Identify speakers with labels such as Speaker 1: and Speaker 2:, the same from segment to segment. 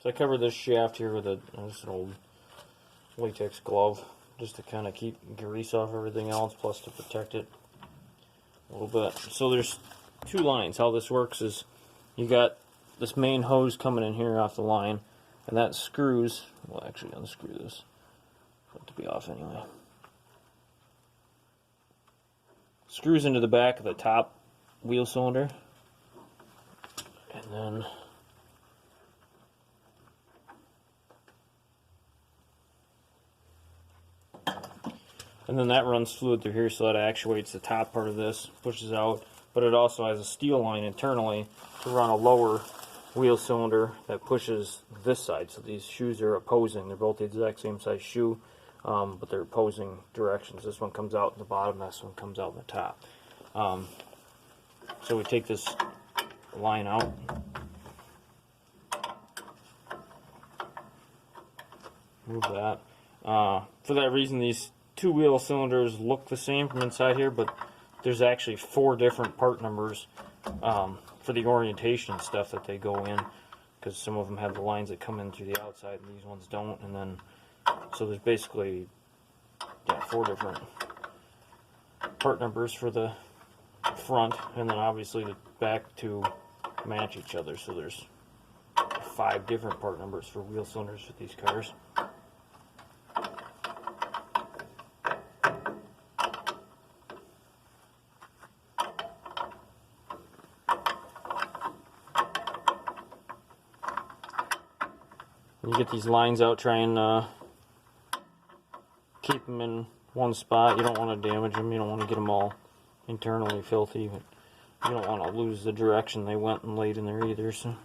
Speaker 1: So I covered this shaft here with just an old latex glove, just to kind of keep grease off everything else, plus to protect it a little bit. So there's two lines. How this works is you got this main hose coming in here off the line, and that screws, well actually unscrew this for it to be off anyway. Screws into the back of the top wheel cylinder, and then that runs fluid through here, so that actuates the top part of this, pushes out, but it also has a steel line internally to run a lower wheel cylinder that pushes this side. So these shoes are opposing. They're both the exact same size shoe, but they're opposing directions. This one comes out in the bottom, this one comes out in the top. So we take this line out. Move that. For that reason, these two wheel cylinders look the same from inside here, but there's actually 4 different part numbers for the orientation and stuff that they go in, because some of them have the lines that come in through the outside and these ones don't. And then so there's basically 4 different part numbers for the front, and then obviously the back to match each other. So there's 5 different part numbers for wheel cylinders with these cars. You get these lines out, try and keep them in one spot. You don't want to damage them, you don't want to get them all internally filthy, but you don't want to lose the direction they went and laid in there either. So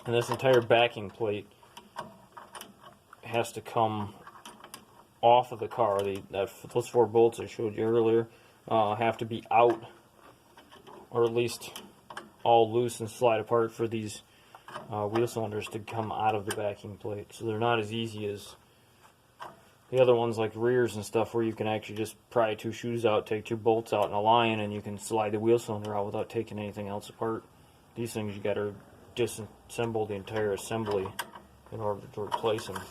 Speaker 1: and this entire backing plate has to come off of the car. Those 4 bolts I showed you earlier have to be out, or at least all loose and slide apart for these wheel cylinders to come out of the backing plate. So they're not as easy as the other ones like rears and stuff, where you can actually just pry 2 shoes out, take 2 bolts out in a line, and you can slide the wheel cylinder out without taking anything else apart. These things you got to disassemble the entire assembly in order to replace them.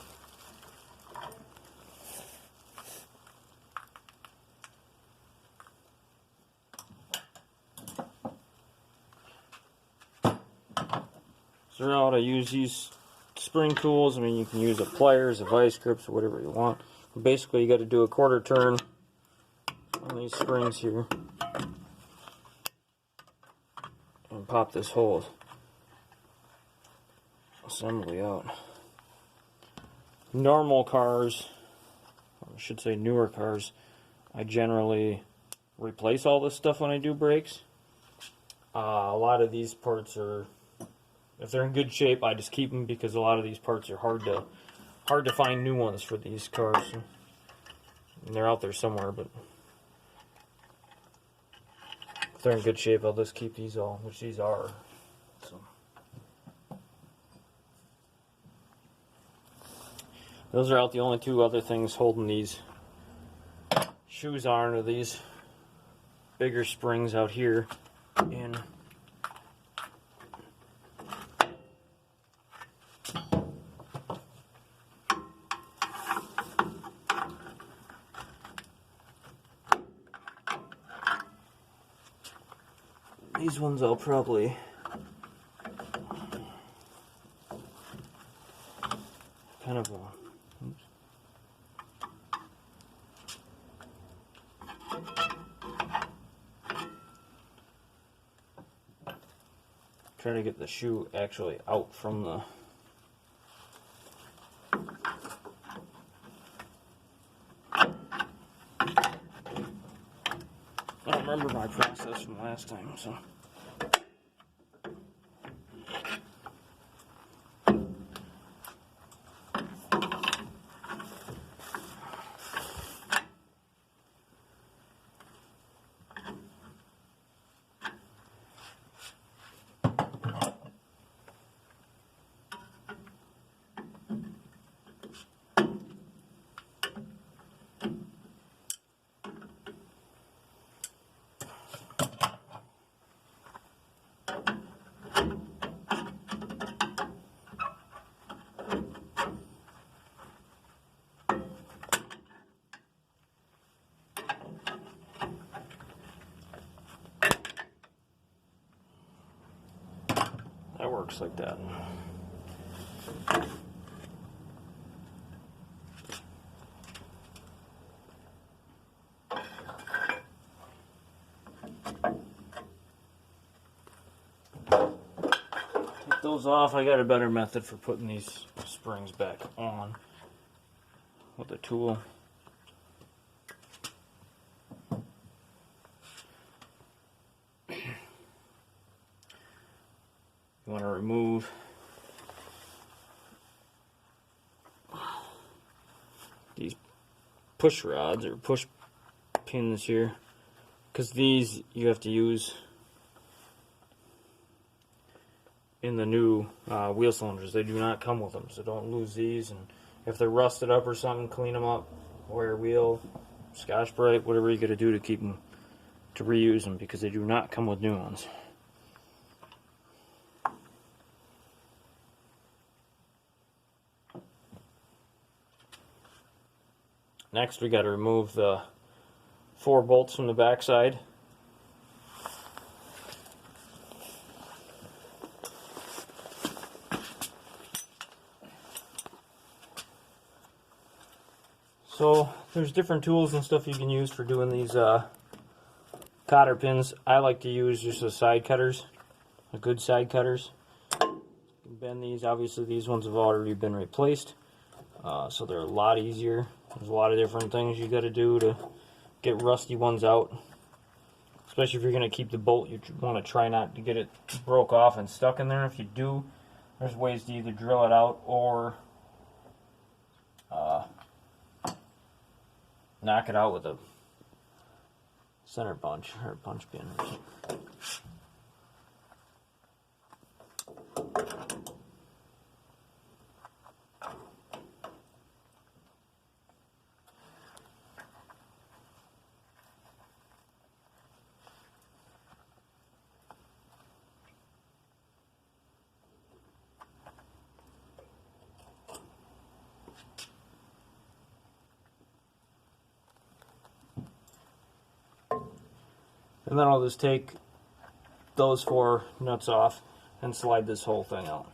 Speaker 1: So now to use these spring tools, I mean, you can use a pliers, a vice grips, or whatever you want. But basically, you got to do a 1/4 turn on these springs here and pop this whole assembly out. Normal cars, or I should say newer cars, I generally replace all this stuff when I do brakes. A lot of these parts are, if they're in good shape, I just keep them, because a lot of these parts are hard to find new ones for these cars. And they're out there somewhere, but if they're in good shape, I'll just keep these all, which these are. So those are out. The only 2 other things holding these shoes on are these bigger springs out here, and these ones I'll probably kind of try to get the shoe actually out from the I don't remember my process from last time, so that works like that. Take those off. I got a better method for putting these springs back on with a tool. You want to remove these push rods or push pins here, because these you have to use in the new wheel cylinders. They do not come with them, so don't lose these. And if they're rusted up or something, clean them up, wear a wheel, Scotch-Brite, whatever you got to do to keep them, to reuse them, because they do not come with new ones. Next, we got to remove the 4 bolts from the backside. So there's different tools and stuff you can use for doing these cotter pins. I like to use just the side cutters, the good side cutters. You can bend these. Obviously these ones have already been replaced, so they're a lot easier. There's a lot of different things you got to do to get rusty ones out. Especially if you're going to keep the bolt, you want to try not to get it broke off and stuck in there. If you do, there's ways to either drill it out or knock it out with a center punch or a punch pin or something. And then I'll just take those 4 nuts off and slide this whole thing out.